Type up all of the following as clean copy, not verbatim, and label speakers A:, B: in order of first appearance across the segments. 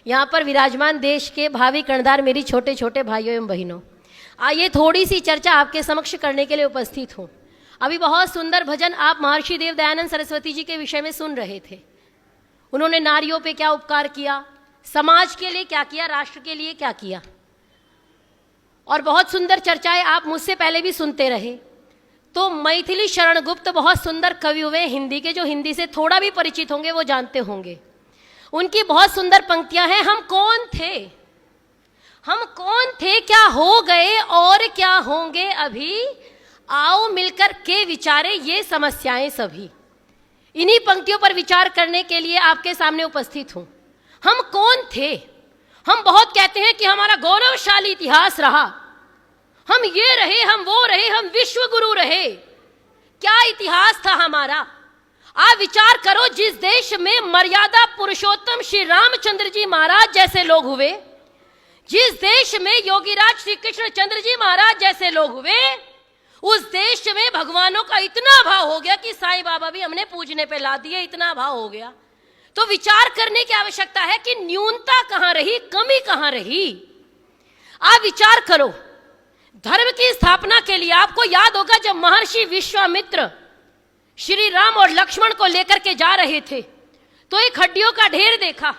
A: यहाँ पर विराजमान देश के भावी कर्णधार मेरी छोटे छोटे भाइयों एवं बहनों, आइए थोड़ी सी चर्चा आपके समक्ष करने के लिए उपस्थित हूँ। अभी बहुत सुंदर भजन आप महर्षि देव दयानंद सरस्वती जी के विषय में सुन रहे थे। उन्होंने नारियों पे क्या उपकार किया, समाज के लिए क्या किया, राष्ट्र के लिए क्या किया, और बहुत सुंदर चर्चाएं आप मुझसे पहले भी सुनते रहे। तो मैथिली शरण गुप्त बहुत सुंदर कवि हुए हिंदी के, जो हिंदी से थोड़ा भी परिचित होंगे वो जानते होंगे। उनकी बहुत सुंदर पंक्तियां हैं। हम कौन थे, हम कौन थे, क्या हो गए और क्या होंगे अभी, आओ मिलकर के विचारे ये समस्याएं सभी। इन्हीं पंक्तियों पर विचार करने के लिए आपके सामने उपस्थित हूं। हम कौन थे? हम बहुत कहते हैं कि हमारा गौरवशाली इतिहास रहा, हम ये रहे, हम वो रहे, हम विश्व गुरु रहे। क्या इतिहास था हमारा? आप विचार करो, जिस देश में मर्यादा पुरुषोत्तम श्री रामचंद्र जी महाराज जैसे लोग हुए, जिस देश में योगीराज श्री कृष्ण चंद्र जी महाराज जैसे लोग हुए, उस देश में भगवानों का इतना भाव हो गया कि साईं बाबा भी हमने पूजने पे ला दिए, इतना भाव हो गया। तो विचार करने की आवश्यकता है कि न्यूनता कहां रही, कमी कहां रही। आप विचार करो, धर्म की स्थापना के लिए आपको याद होगा जब महर्षि विश्वामित्र श्री राम और लक्ष्मण को लेकर के जा रहे थे तो एक हड्डियों का ढेर देखा।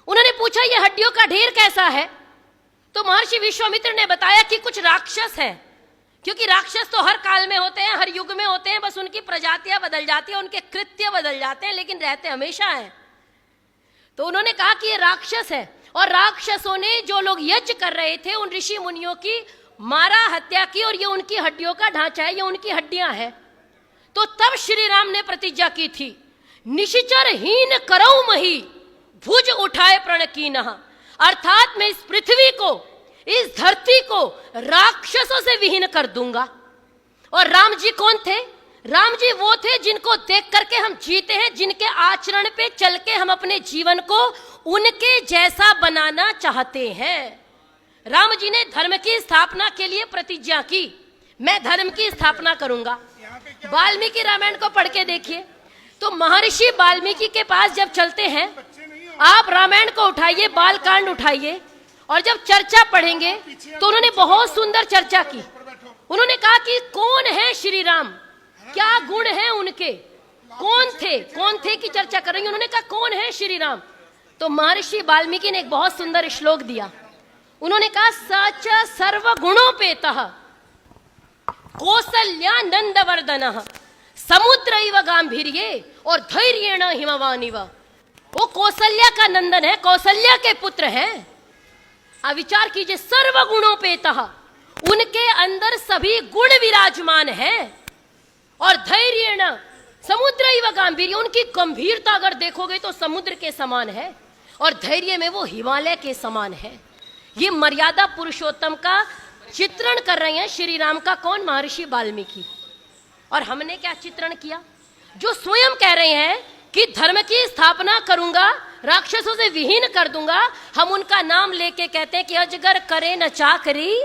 A: उन्होंने पूछा ये हड्डियों का ढेर कैसा है? तो महर्षि विश्वामित्र ने बताया कि कुछ राक्षस है, क्योंकि राक्षस तो हर काल में होते हैं, हर युग में होते हैं, बस उनकी प्रजातियां बदल जाती हैं, उनके कृत्य बदल जाते हैं, लेकिन रहते हमेशा हैं। तो उन्होंने कहा कि ये राक्षस है, और राक्षसों ने जो लोग यज्ञ कर रहे थे उन ऋषि मुनियों की मारा, हत्या की, और ये उनकी हड्डियों का ढांचा है, ये उनकी हड्डियां हैं। तो तब श्री राम ने प्रतिज्ञा की थी, निश्चर हीन करऊ मही, भुज उठाए प्रण कीनह। अर्थात मैं इस पृथ्वी को, इस धरती को राक्षसों से विहीन कर दूंगा। और राम जी कौन थे? राम जी वो थे जिनको देख करके हम जीते हैं, जिनके आचरण पे चल के हम अपने जीवन को उनके जैसा बनाना चाहते हैं। राम जी ने धर्म की स्थापना के लिए प्रतिज्ञा की, मैं धर्म की स्थापना करूंगा। वाल्मीकि रामायण को पढ़ के देखिए, तो महर्षि वाल्मीकि के पास जब चलते हैं, आप रामायण को उठाइए, बालकांड उठाइए, और जब चर्चा पढ़ेंगे तो उन्होंने बहुत सुंदर चर्चा की। उन्होंने कहा कि कौन है श्री राम, क्या गुण है उनके, कौन थे की चर्चा करेंगे। उन्होंने कहा कौन है श्री राम, तो महर्षि वाल्मीकि ने एक बहुत सुंदर श्लोक दिया। उन्होंने कहा सच सर्व गुणोपेतः कौसल्यानंद वर्धनः समुद्र इव गांभीर्ये और धैर्येण हिमवानिव। वो कौशल्या का नंदन है, कौशल्या के पुत्र हैं। अब विचार कीजिए, सर्व गुणोपेतः, उनके अंदर सभी गुण विराजमान हैं, और धैर्येण समुद्र इव गांभीर्य, उनकी गंभीरता अगर देखोगे तो समुद्र के समान है, और धैर्य में वो हिमालय के समान है। ये मर्यादा पुरुषोत्तम का चित्रण कर रहे हैं श्री राम का। कौन? महर्षि वाल्मीकि। और हमने क्या चित्रण किया? जो स्वयं कह रहे हैं कि धर्म की स्थापना करूंगा, राक्षसों से विहीन कर दूंगा, हम उनका नाम लेके कहते हैं कि अजगर करे न चाकरी,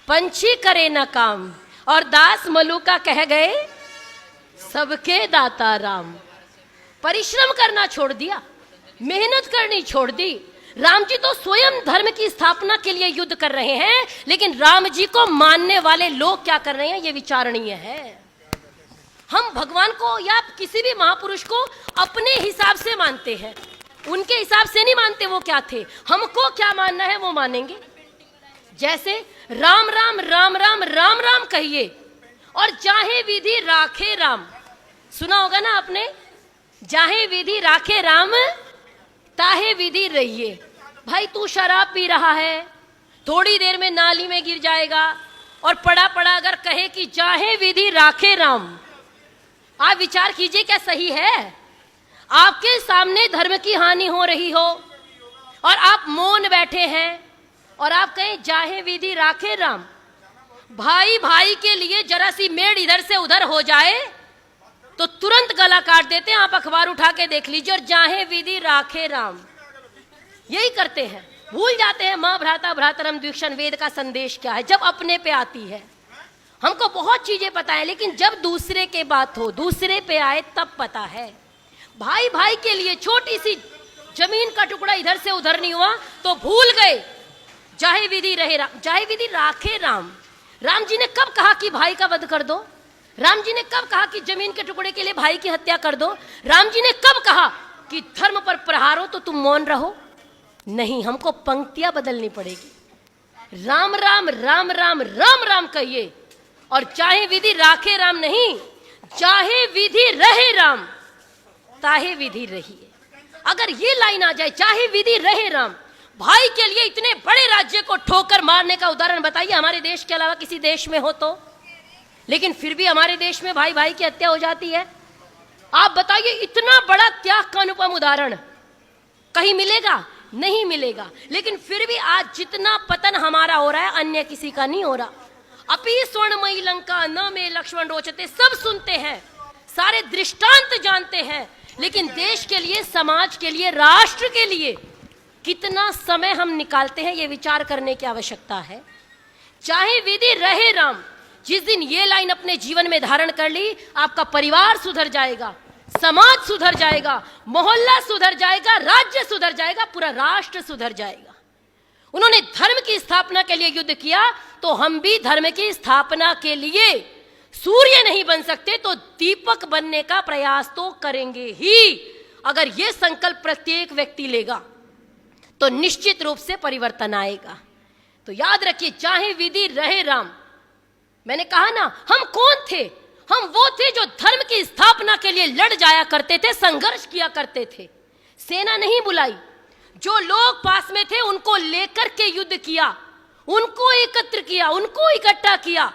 A: पंछी करे न काम, और दास मलुका कह गए सबके दाता राम। परिश्रम करना छोड़ दिया, मेहनत करनी छोड़ दी। राम जी तो स्वयं धर्म की स्थापना के लिए युद्ध कर रहे हैं, लेकिन राम जी को मानने वाले लोग क्या कर रहे हैं, ये विचारणीय है। हम भगवान को या किसी भी महापुरुष को अपने हिसाब से मानते हैं, उनके हिसाब से नहीं मानते। वो क्या थे, हमको क्या मानना है वो मानेंगे। जैसे राम राम राम राम राम राम कहिए, और जाहे विधि राखे राम। सुना होगा ना आपने, जाहे विधि राखे राम ताहे विधि रहिए। भाई तू शराब पी रहा है, थोड़ी देर में नाली में गिर जाएगा, और पड़ा पड़ा अगर कहे कि जाहे विधि राखे राम, आप विचार कीजिए क्या सही है? आपके सामने धर्म की हानि हो रही हो और आप मौन बैठे हैं, और आप कहें जाहे विधि राखे राम। भाई भाई के लिए जरा सी मेड़ इधर से उधर हो जाए तो तुरंत गला काट देते हैं। आप अखबार उठा के देख लीजिए, और जाहे विधि राखे राम, यही करते हैं। भूल जाते हैं माँ भ्राता भ्रातरम द्विक्षण वेद का संदेश क्या है। जब अपने पे आती है, हमको बहुत चीजें पता है, लेकिन जब दूसरे के बात हो, दूसरे पे आए, तब पता है। भाई भाई के लिए छोटी सी जमीन का टुकड़ा इधर से उधर नहीं हुआ तो भूल गए जाहे विधि रहे राम, जाहे विधि राखे राम। राम जी ने कब कहा कि भाई का वध कर दो? राम जी ने कब कहा कि जमीन के टुकड़े के लिए भाई की हत्या कर दो? राम जी ने कब कहा कि धर्म पर प्रहार हो तो तुम मौन रहो? नहीं, हमको पंक्तियां बदलनी पड़ेगी। राम राम राम राम राम राम कहिए, और चाहे विधि राखे राम नहीं, चाहे विधि रहे राम ताहे विधि रहिए। अगर ये लाइन आ जाए, चाहे विधि रहे राम, भाई के लिए इतने बड़े राज्य को ठोकर मारने का उदाहरण बताइए हमारे देश के अलावा किसी देश में हो तो। लेकिन फिर भी हमारे देश में भाई भाई की हत्या हो जाती है। आप बताइए, इतना बड़ा त्याग का अनुपम उदाहरण कहीं मिलेगा? नहीं मिलेगा। लेकिन फिर भी आज जितना पतन हमारा हो रहा है, अन्य किसी का नहीं हो रहा। अपि स्वर्णमयी लंका न में लक्ष्मण रोचते, सब सुनते हैं, सारे दृष्टांत जानते हैं, लेकिन देश के लिए, समाज के लिए, राष्ट्र के लिए कितना समय हम निकालते हैं, ये विचार करने की आवश्यकता है। चाहे विधि रहे राम, जिस दिन ये लाइन अपने जीवन में धारण कर ली, आपका परिवार सुधर जाएगा, समाज सुधर जाएगा, मोहल्ला सुधर जाएगा, राज्य सुधर जाएगा, पूरा राष्ट्र सुधर जाएगा। उन्होंने धर्म की स्थापना के लिए युद्ध किया, तो हम भी धर्म की स्थापना के लिए सूर्य नहीं बन सकते तो दीपक बनने का प्रयास तो करेंगे ही। अगर ये संकल्प प्रत्येक व्यक्ति लेगा तो निश्चित रूप से परिवर्तन आएगा। तो याद रखिए, चाहे विधि रहे राम। मैंने कहा ना, हम कौन थे? हम वो थे जो धर्म की स्थापना के लिए लड़ जाया करते थे, संघर्ष किया करते थे। सेना नहीं बुलाई, जो लोग पास में थे उनको लेकर के युद्ध किया, उनको एकत्र किया, उनको इकट्ठा किया,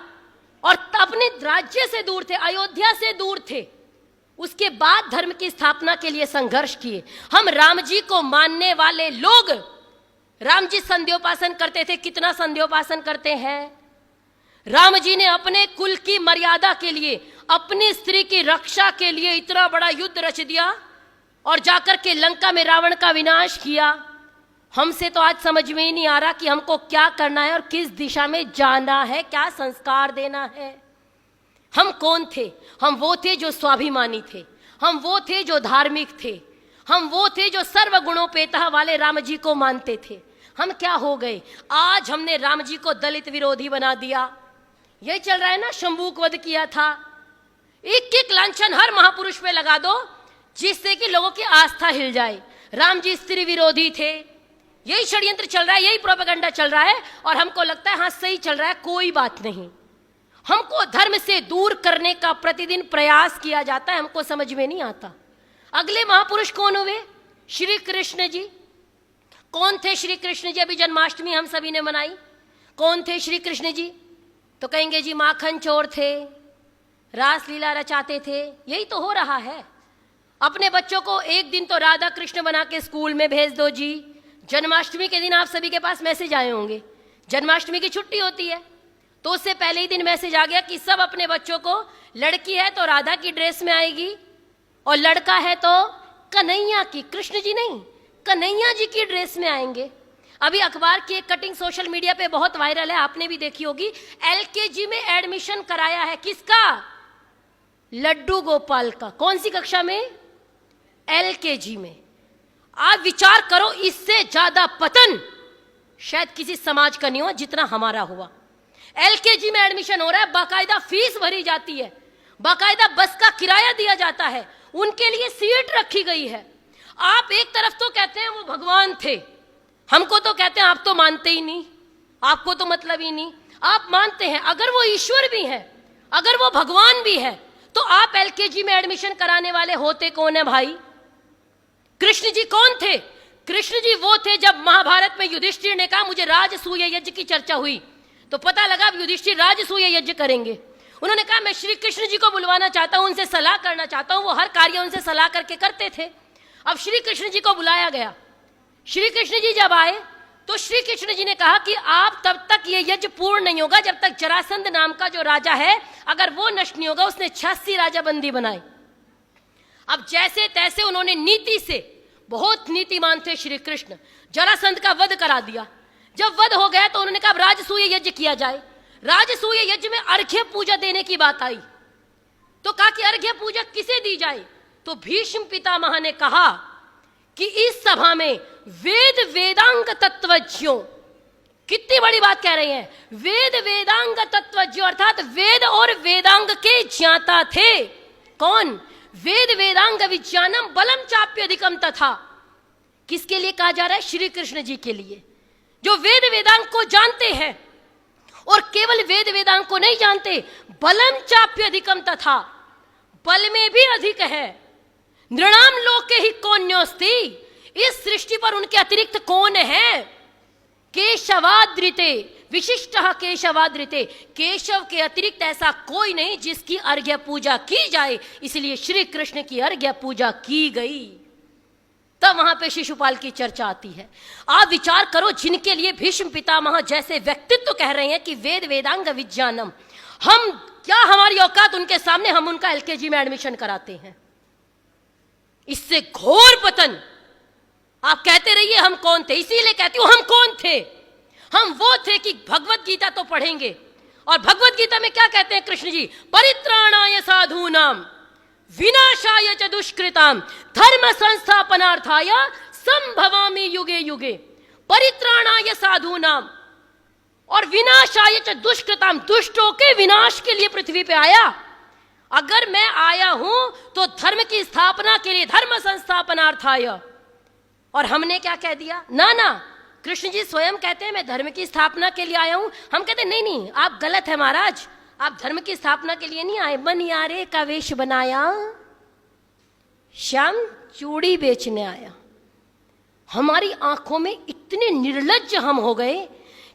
A: और अपने राज्य से दूर थे, अयोध्या से दूर थे, उसके बाद धर्म की स्थापना के लिए संघर्ष किए। हम राम जी को मानने वाले लोग, राम जी संध्योपासन करते थे, कितना संध्योपासन करते हैं? राम जी ने अपने कुल की मर्यादा के लिए, अपनी स्त्री की रक्षा के लिए इतना बड़ा युद्ध रच दिया और जाकर के लंका में रावण का विनाश किया। हमसे तो आज समझ में ही नहीं आ रहा कि हमको क्या करना है और किस दिशा में जाना है, क्या संस्कार देना है। हम कौन थे? हम वो थे जो स्वाभिमानी थे, हम वो थे जो धार्मिक थे, हम वो थे जो सर्वगुणोपेता वाले राम जी को मानते थे। हम क्या हो गए? आज हमने राम जी को दलित विरोधी बना दिया। यही चल रहा है ना, शंभूक वध किया था। एक एक लांछन हर महापुरुष पे लगा दो जिससे कि लोगों की आस्था हिल जाए। राम जी स्त्री विरोधी थे, यही षड्यंत्र चल रहा है, यही प्रोपेगेंडा चल रहा है, और हमको लगता है हाँ सही चल रहा है, कोई बात नहीं। हमको धर्म से दूर करने का प्रतिदिन प्रयास किया जाता है, हमको समझ में नहीं आता। अगले महापुरुष कौन हुए? श्री कृष्ण जी। कौन थे श्री कृष्ण जी? अभी जन्माष्टमी हम सभी ने मनाई। कौन थे श्री कृष्ण जी? तो कहेंगे जी माखन चोर थे, रास लीला रचाते थे। यही तो हो रहा है। अपने बच्चों को एक दिन तो राधा कृष्ण बना के स्कूल में भेज दो जी। जन्माष्टमी के दिन आप सभी के पास मैसेज आए होंगे, जन्माष्टमी की छुट्टी होती है, तो उससे पहले ही दिन मैसेज आ गया कि सब अपने बच्चों को, लड़की है तो राधा की ड्रेस में आएगी और लड़का है तो कन्हैया की, कृष्ण जी नहीं, कन्हैया जी की ड्रेस में आएंगे। अभी अखबार की एक कटिंग सोशल मीडिया पे बहुत वायरल है, आपने भी देखी होगी। एलकेजी में एडमिशन कराया है, किसका? लड्डू गोपाल का। कौन सी कक्षा में? एलकेजी में। आप विचार करो, इससे ज्यादा पतन शायद किसी समाज का नहीं हुआ जितना हमारा हुआ। एलकेजी में एडमिशन हो रहा है, बाकायदा फीस भरी जाती है, बाकायदा बस का किराया दिया जाता है, उनके लिए सीट रखी गई है। आप एक तरफ तो कहते हैं वो भगवान थे, हमको तो कहते हैं आप तो मानते ही नहीं, आपको तो मतलब ही नहीं। आप मानते हैं अगर वो ईश्वर भी है, अगर वो भगवान भी है, तो आप एलकेजी में एडमिशन कराने वाले होते कौन है भाई? कृष्ण जी कौन थे? कृष्ण जी वो थे जब महाभारत में युधिष्ठिर ने कहा मुझे राजसूय यज्ञ की चर्चा हुई, तो पता लगा अब युधिष्ठिर राजसूय यज्ञ करेंगे। उन्होंने कहा मैं श्री कृष्ण जी को बुलवाना चाहता हूं, उनसे सलाह करना चाहता हूं। वो हर कार्य उनसे सलाह करके करते थे। अब श्री कृष्ण जी को बुलाया गया। श्री कृष्ण जी जब आए तो श्री कृष्ण जी ने कहा कि आप तब तक ये यज्ञ पूर्ण नहीं होगा जब तक जरासंध नाम का जो राजा है, अगर वो नष्ट नहीं होगा। उसने 86 राजा बंदी बनाए। अब जैसे तैसे उन्होंने नीति से, बहुत नीतिमान थे श्री कृष्ण, जरासंध का वध करा दिया। जब वध हो गया तो उन्होंने कहा राजसूय यज्ञ किया जाए। राजसूय यज्ञ में अर्घ्य पूजा देने की बात आई, तो कहा कि अर्घ्य पूजा किसे दी जाए? तो भीष्म पितामह ने कहा कि इस सभा में वेद वेदांग तत्वज्ञों, कितनी बड़ी बात कह रही हैं, वेद वेदांग तत्वज्ञों अर्थात वेद और वेदांग के ज्ञाता थे। कौन? वेद वेदांग विज्ञानम बलम चाप्यधिकम तथा। किसके लिए कहा जा रहा है? श्री कृष्ण जी के लिए, जो वेद वेदांग को जानते हैं और केवल वेद वेदांग को नहीं जानते, बलम चाप्यधिकम तथा, बल में भी अधिक है। नृणाम लोके ही कौन्योस्ति, इस सृष्टि पर उनके अतिरिक्त कौन है? केशवाद्रिते विशिष्ट केशवाद्रिते, केशव के अतिरिक्त ऐसा कोई नहीं जिसकी अर्घ्य पूजा की जाए, इसलिए श्री कृष्ण की अर्घ्य पूजा की गई। तब वहां पे शिशुपाल की चर्चा आती है। आप विचार करो, जिनके लिए भीष्म पितामह जैसे व्यक्तित्व कह रहे हैं कि वेद वेदांग विज्ञानम, हम क्या, हमारी औकात उनके सामने, हम उनका एलकेजी में एडमिशन कराते हैं। इससे घोर पतन। आप कहते रहिए हम कौन थे, इसीलिए कहती हूं हम कौन थे। हम वो थे कि भगवत गीता तो पढ़ेंगे, और भगवत गीता में क्या कहते हैं कृष्ण जी? परित्राणाय साधूनाम विनाशाय च दुष्कृताम धर्म संस्थापनार्थाय संभवामि युगे युगे। परित्राणाय साधूनाम और विनाशाय च दुष्कृताम, दुष्टों के विनाश के लिए पृथ्वी पे आया। अगर मैं आया हूं तो धर्म की स्थापना के लिए, धर्म संस्थापनार्थाय। और हमने क्या कह दिया? ना ना, कृष्ण जी स्वयं कहते हैं मैं धर्म की स्थापना के लिए आया हूं। हम कहते नहीं नहीं, आप गलत है महाराज, आप धर्म की स्थापना के लिए नहीं आए। मनियारे का वेश बनाया, श्याम चूड़ी बेचने आया। हमारी आंखों में इतने निर्लज्ज हम हो गए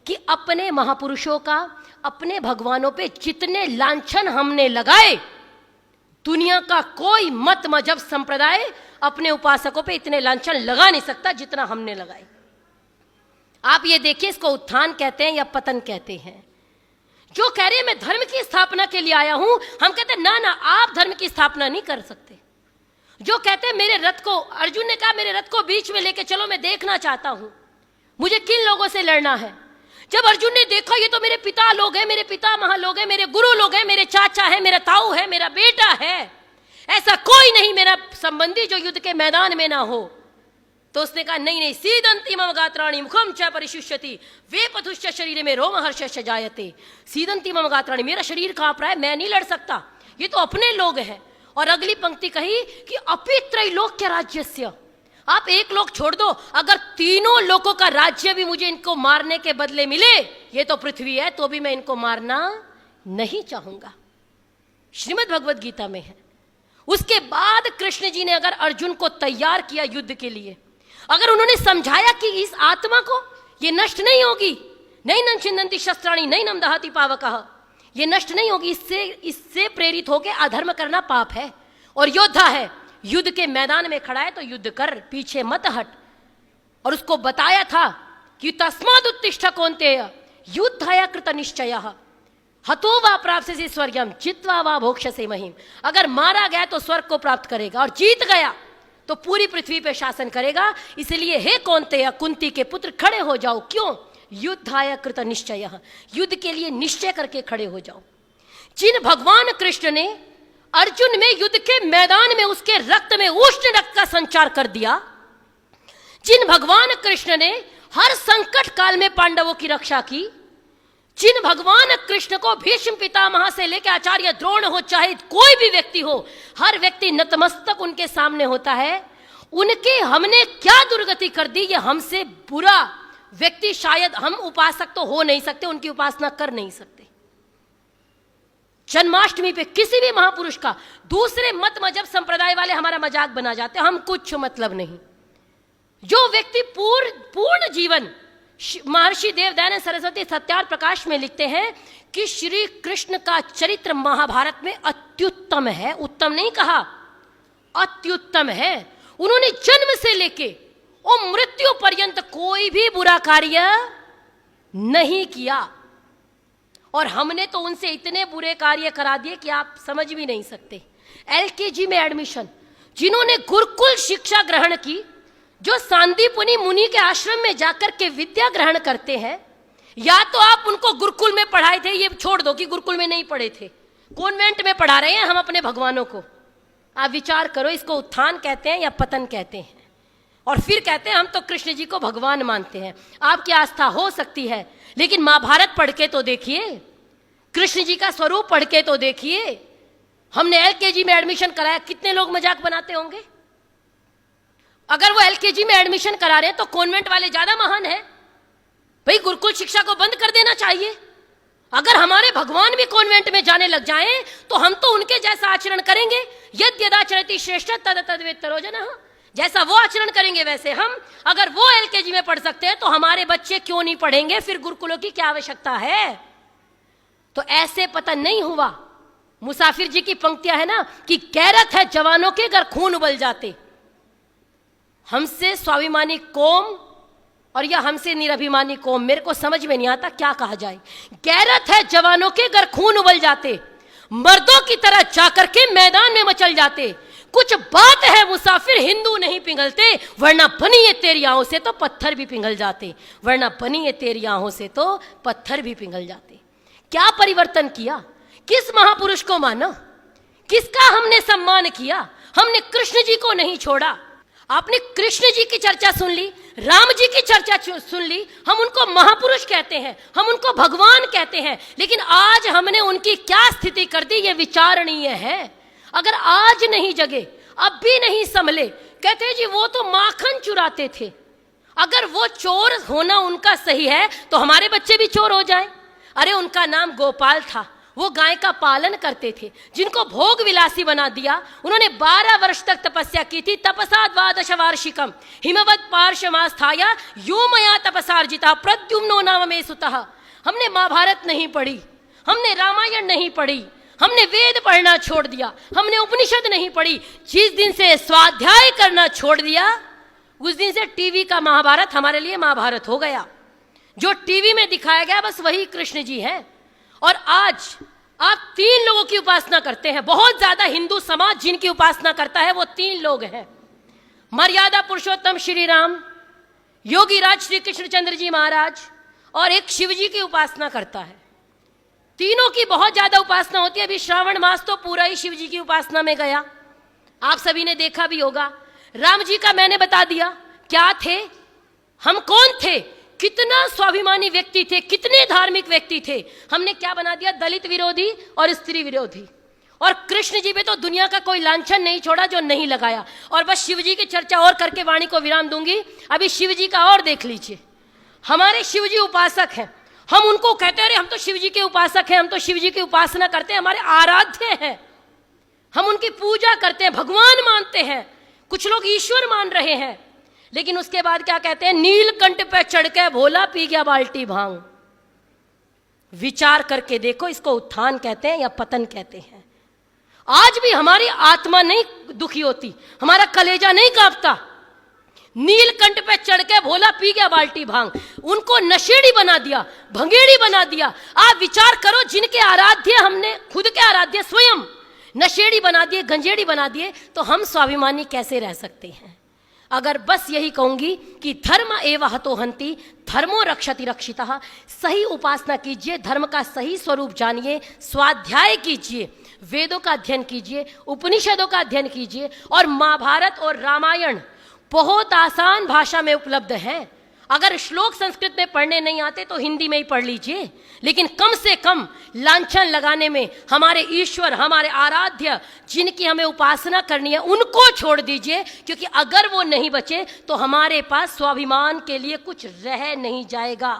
A: कि अपने महापुरुषों का, अपने भगवानों पे जितने लांछन हमने लगाए, दुनिया का कोई मत मजहब संप्रदाय अपने उपासकों पे इतने लांछन लगा नहीं सकता जितना हमने लगाए। आप ये देखिए, इसको उत्थान कहते हैं या पतन कहते हैं। जो कह रहे हैं मैं धर्म की स्थापना के लिए आया हूं, हम कहते हैं ना ना, आप धर्म की स्थापना नहीं कर सकते। जो कहते हैं मेरे रथ को, अर्जुन ने कहा मेरे रथ को बीच में लेके चलो, मैं देखना चाहता हूं मुझे किन लोगों से लड़ना है। जब अर्जुन ने देखा ये तो मेरे पिता लोग हैं, मेरे पितामह लोग हैं, मेरे गुरु लोग हैं, मेरे चाचा है, मेरा ताऊ है, मेरा बेटा है, ऐसा कोई नहीं मेरा संबंधी जो युद्ध के मैदान में ना हो, तो उसने कहा नहीं नहीं, सीदंती मम गात्राणि मुखम च परिशुष्यति वे पथुश्च शरीर में रोमहर्षश्च जायते। सीदंती मम गात्राणि, मेरा शरीर कांप रहा है, मैं नहीं लड़ सकता, ये तो अपने लोग हैं। और अगली पंक्ति कही कि अपि त्रैलोक्य राज्यस्य, आप एक लोग छोड़ दो, अगर तीनों लोगों का राज्य भी मुझे इनको मारने के बदले मिले, ये तो पृथ्वी है, तो भी मैं इनको मारना नहीं चाहूंगा। श्रीमद् भगवद गीता में है। उसके बाद कृष्ण जी ने अगर अर्जुन को तैयार किया युद्ध के लिए, अगर उन्होंने समझाया कि इस आत्मा को ये नष्ट नहीं होगी, नहीं न छिन्दन्ति शस्त्राणि नहीं नम दहति पावकः, ये नष्ट नहीं होगी, इससे प्रेरित होकर अधर्म करना पाप है, और योद्धा है, युद्ध के मैदान में खड़ा है तो युद्ध कर, पीछे मत हट। और उसको बताया था कि तस्माद् उत्तिष्ठ कौन्तेय युद्धाय कृत निश्चयः हतो वा प्राप्स्यसि स्वर्गम जित्वा वा भोक्ष्यसे महीम। अगर मारा गया तो स्वर्ग को प्राप्त करेगा, और जीत गया तो पूरी पृथ्वी पे शासन करेगा। इसलिए हे कौन्तेय, कुंती के पुत्र, खड़े हो जाओ। क्यों? युद्धाय कृत निश्चयः, युद्ध के लिए निश्चय करके खड़े हो जाओ। जिन भगवान कृष्ण ने अर्जुन में युद्ध के मैदान में उसके रक्त में उष्ण रक्त का संचार कर दिया, जिन भगवान कृष्ण ने हर संकट काल में पांडवों की रक्षा की, जिन भगवान कृष्ण को भीष्म पितामह से लेकर आचार्य द्रोण हो, चाहे कोई भी व्यक्ति हो, हर व्यक्ति नतमस्तक उनके सामने होता है, उनके हमने क्या दुर्गति कर दी, ये हमसे बुरा व्यक्ति शायद, हम उपासक तो हो नहीं सकते, उनकी उपासना कर नहीं सकते। जन्माष्टमी पे किसी भी महापुरुष का दूसरे मत मजहब संप्रदाय वाले हमारा मजाक बना जाते हैं, हम कुछ मतलब नहीं। जो व्यक्ति पूर्ण जीवन, महर्षि देव दयानंद सरस्वती सत्यार्थ प्रकाश में लिखते हैं कि श्री कृष्ण का चरित्र महाभारत में अत्युत्तम है, उत्तम नहीं कहा, अत्युत्तम है। उन्होंने जन्म से लेके और मृत्यु पर्यंत कोई भी बुरा कार्य नहीं किया, और हमने तो उनसे इतने बुरे कार्य करा दिए कि आप समझ भी नहीं सकते। एलकेजी में एडमिशन, जिन्होंने गुरुकुल शिक्षा ग्रहण की, जो सांदीपुनि मुनि के आश्रम में जाकर के विद्या ग्रहण करते हैं, या तो आप उनको गुरुकुल में पढ़ाए थे, ये छोड़ दो कि गुरुकुल में नहीं पढ़े थे, कॉन्वेंट में पढ़ा रहे हैं हम अपने भगवानों को। आप विचार करो, इसको उत्थान कहते हैं या पतन कहते हैं। और फिर कहते हैं हम तो कृष्ण जी को भगवान मानते हैं। आपकी आस्था हो सकती है, लेकिन महाभारत पढ़ के तो देखिए, कृष्ण जी का स्वरूप पढ़ के तो देखिए। हमने एलकेजी में एडमिशन कराया, कितने लोग मजाक बनाते होंगे। अगर वो एलकेजी में एडमिशन करा रहे हैं तो कॉन्वेंट वाले ज्यादा महान है भाई। गुरुकुल शिक्षा को बंद कर देना चाहिए। अगर हमारे भगवान भी कॉन्वेंट में जाने लग जाएं तो हम तो उनके जैसा आचरण करेंगे। यद्यदाचरति श्रेष्ठ तद तद्वेत्तरो जनः, जैसा वो आचरण करेंगे वैसे हम। अगर वो एलकेजी में पढ़ सकते हैं तो हमारे बच्चे क्यों नहीं पढ़ेंगे? फिर गुरुकुलों की क्या आवश्यकता है? तो ऐसे पता नहीं हुआ। मुसाफिर जी की पंक्तियां है ना कि गैरत है जवानों के घर खून उबल जाते। हमसे स्वाभिमानी कौम और या हमसे निरभिमानी कौम, मेरे को समझ में नहीं आता क्या कहा जाए। गैरत है जवानों के घर खून उबल जाते, मर्दों की तरह जाकर के मैदान में मचल जाते। कुछ बात है मुसाफिर हिंदू नहीं पिघलते, वरना बनी ये तेरी आंखों से तो पत्थर भी पिघल जाते। वरना बनी ये तेरी आंखों से तो पत्थर भी पिघल जाते। क्या परिवर्तन किया? किस महापुरुष को माना? किसका हमने सम्मान किया? हमने कृष्ण जी को नहीं छोड़ा। आपने कृष्ण जी की चर्चा सुन ली, राम जी की चर्चा सुन ली, हम उनको महापुरुष कहते हैं, हम उनको भगवान कहते हैं, लेकिन आज हमने उनकी क्या स्थिति कर दी ये विचारणीय है। अगर आज नहीं जगे, अब भी नहीं संभले, कहते जी वो तो माखन चुराते थे। अगर वो चोर होना उनका सही है तो हमारे बच्चे भी चोर हो जाएं। अरे उनका नाम गोपाल था, वो गाय का पालन करते थे, जिनको भोग विलासी बना दिया। उन्होंने 12 वर्ष तक तपस्या की थी। तपसा द्वादश वार्षिकम हिमवत पार्श्वमास्थाया यो मया तपसार्जिता प्रद्युम्नो नाम मे सुतः। हमने महाभारत नहीं पढ़ी, हमने रामायण नहीं पढ़ी, हमने वेद पढ़ना छोड़ दिया, हमने उपनिषद नहीं पढ़ी। जिस दिन से स्वाध्याय करना छोड़ दिया उस दिन से टीवी का महाभारत हमारे लिए महाभारत हो गया। जो टीवी में दिखाया गया बस वही कृष्ण जी है। और आज आप 3 लोगों की उपासना करते हैं। बहुत ज्यादा हिंदू समाज जिनकी उपासना करता है वो 3 लोग हैं। मर्यादा पुरुषोत्तम श्री राम, योगी राज श्री कृष्णचंद्र जी महाराज, और एक शिव जी की उपासना करता है। तीनों की बहुत ज्यादा उपासना होती है। अभी श्रावण मास तो पूरा ही शिव जी की उपासना में गया, आप सभी ने देखा भी होगा। राम जी का मैंने बता दिया क्या थे, हम कौन थे, कितना स्वाभिमानी व्यक्ति थे, कितने धार्मिक व्यक्ति थे। हमने क्या बना दिया, दलित विरोधी और स्त्री विरोधी। और कृष्ण जी पे तो दुनिया का कोई लांछन नहीं छोड़ा जो नहीं लगाया। और बस शिव जी की चर्चा और करके वाणी को विराम दूंगी। अभी शिव जी का और देख लीजिए। हमारे शिव जी उपासक हैं, हम उनको कहते हैं अरे हम तो शिव जी के उपासक हैं, हम तो शिव जी की उपासना करते हैं, हमारे आराध्य हैं, हम उनकी पूजा करते हैं, भगवान मानते हैं। कुछ लोग ईश्वर मान रहे हैं, लेकिन उसके बाद क्या कहते हैं, नीलकंठ पे चढ़ के भोला पी गया बाल्टी भांग। विचार करके देखो, इसको उत्थान कहते हैं या पतन कहते हैं। आज भी हमारी आत्मा नहीं दुखी होती, हमारा कलेजा नहीं कांपता। नीलकंठ पे चढ़ के भोला पी गया बाल्टी भांग, उनको नशेड़ी बना दिया, भंगेड़ी बना दिया। आप विचार करो, जिनके आराध्य हमने खुद के आराध्य स्वयं नशेड़ी बना दिए, गंजेड़ी बना दिए, तो हम स्वाभिमानी कैसे रह सकते हैं? अगर बस यही कहूंगी कि धर्म एव हतो हन्ति धर्मो रक्षति रक्षितः। सही उपासना कीजिए, धर्म का सही स्वरूप जानिए, स्वाध्याय कीजिए, वेदों का अध्ययन कीजिए, उपनिषदों का अध्ययन कीजिए। और महाभारत और रामायण बहुत आसान भाषा में उपलब्ध है। अगर श्लोक संस्कृत में पढ़ने नहीं आते तो हिंदी में ही पढ़ लीजिए, लेकिन कम से कम लांछन लगाने में हमारे ईश्वर, हमारे आराध्य जिनकी हमें उपासना करनी है उनको छोड़ दीजिए, क्योंकि अगर वो नहीं बचे तो हमारे पास स्वाभिमान के लिए कुछ रह नहीं जाएगा।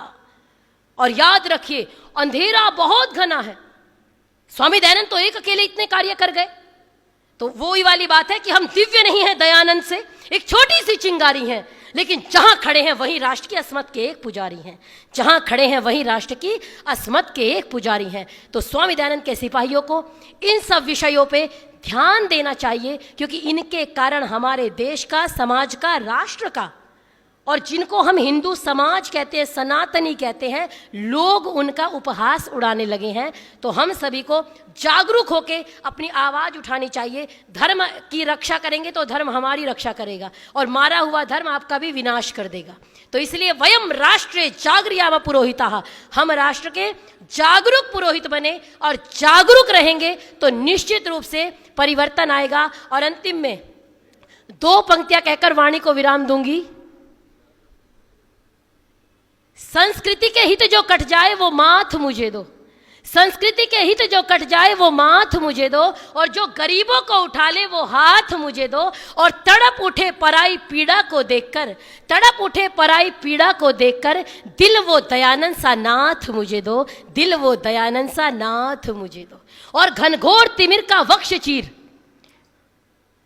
A: और याद रखिए, अंधेरा बहुत घना है। स्वामी दयानंद तो एक अकेले इतने कार्य कर गए, तो वो ही वाली बात है कि हम दिव्य नहीं हैं दयानंद से, एक छोटी सी चिंगारी हैं, लेकिन जहां खड़े हैं वहीं राष्ट्र की अस्मत के एक पुजारी हैं। जहां खड़े हैं वहीं राष्ट्र की अस्मत के एक पुजारी हैं। तो स्वामी दयानंद के सिपाहियों को इन सब विषयों पे ध्यान देना चाहिए, क्योंकि इनके कारण हमारे देश का, समाज का, राष्ट्र का, और जिनको हम हिंदू समाज कहते हैं, सनातनी कहते हैं, लोग उनका उपहास उड़ाने लगे हैं। तो हम सभी को जागरूक होकर अपनी आवाज उठानी चाहिए। धर्म की रक्षा करेंगे तो धर्म हमारी रक्षा करेगा, और मारा हुआ धर्म आपका भी विनाश कर देगा। तो इसलिए वयम राष्ट्रे जागरियाम पुरोहिता, हम राष्ट्र के जागरूक पुरोहित बने और जागरूक रहेंगे तो निश्चित रूप से परिवर्तन आएगा। और अंतिम में दो पंक्तियां कहकर वाणी को विराम दूंगी। संस्कृति के हित जो कट जाए वो माथ मुझे दो, संस्कृति के हित जो कट जाए वो माथ मुझे दो, और जो गरीबों को उठा ले वो हाथ मुझे दो, और तड़प उठे पराई पीड़ा को देखकर, तड़प उठे पराई पीड़ा को देखकर, दिल वो दयानंद सा नाथ मुझे दो, दिल वो दयानंद सा नाथ मुझे दो। और घनघोर तिमिर का वक्ष चीर,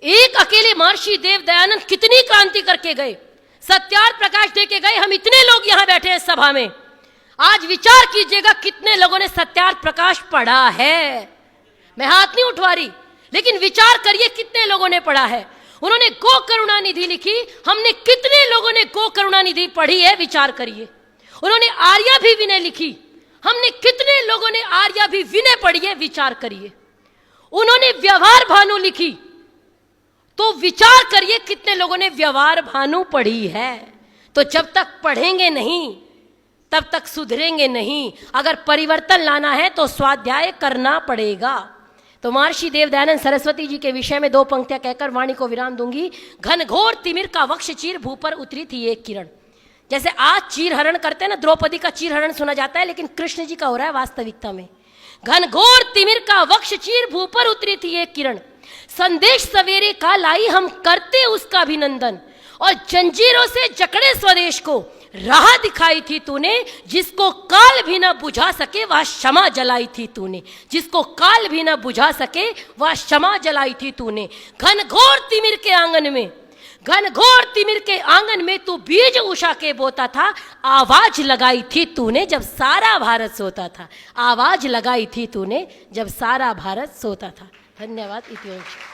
A: एक अकेले महर्षि देव दयानंद कितनी क्रांति करके गए, सत्यार्थ प्रकाश दे के गए। हम इतने लोग यहां बैठे हैं सभा में, आज विचार कीजिएगा कितने लोगों ने सत्यार्थ प्रकाश पढ़ा है। मैं हाथ नहीं उठवा रही, लेकिन विचार करिए कितने लोगों ने पढ़ा है। उन्होंने गो करुणा निधि लिखी, हमने कितने लोगों ने गो करुणा निधि पढ़ी है, विचार करिए। उन्होंने आर्या भी विनय लिखी, हमने कितने लोगों ने आर्या भी विनय पढ़ी है, विचार करिए। उन्होंने व्यवहार भानु लिखी, तो विचार करिए कितने लोगों ने व्यवहार भानु पढ़ी है। तो जब तक पढ़ेंगे नहीं तब तक सुधरेंगे नहीं। अगर परिवर्तन लाना है तो स्वाध्याय करना पड़ेगा। तो महर्षि देव दयानंद सरस्वती जी के विषय में दो पंक्तियां कहकर वाणी को विराम दूंगी। घनघोर तिमिर का वक्ष चीर, भू पर उतरी थी एक किरण। जैसे आज चीर हरण करते हैं ना, द्रौपदी का चीर हरण सुना जाता है, लेकिन कृष्ण जी का हो रहा है वास्तविकता में। घनघोर तिमिर का वक्ष चीर, भू पर उतरी थी एक किरण। संदेश सवेरे का लाई, हम करते उसका अभिनंदन। और जंजीरों से जकड़े स्वदेश को राह दिखाई थी तूने, जिसको काल भी न बुझा सके वह क्षमा जलाई थी तूने, जिसको काल भी न बुझा सके वह क्षमा जलाई थी तूने। घनघोर तिमिर के आंगन में, घनघोर तिमिर के आंगन में तू बीज उषा के बोता था, आवाज लगाई थी तूने जब सारा भारत सोता था, आवाज लगाई थी तूने जब सारा भारत सोता था। धन्यवाद। इति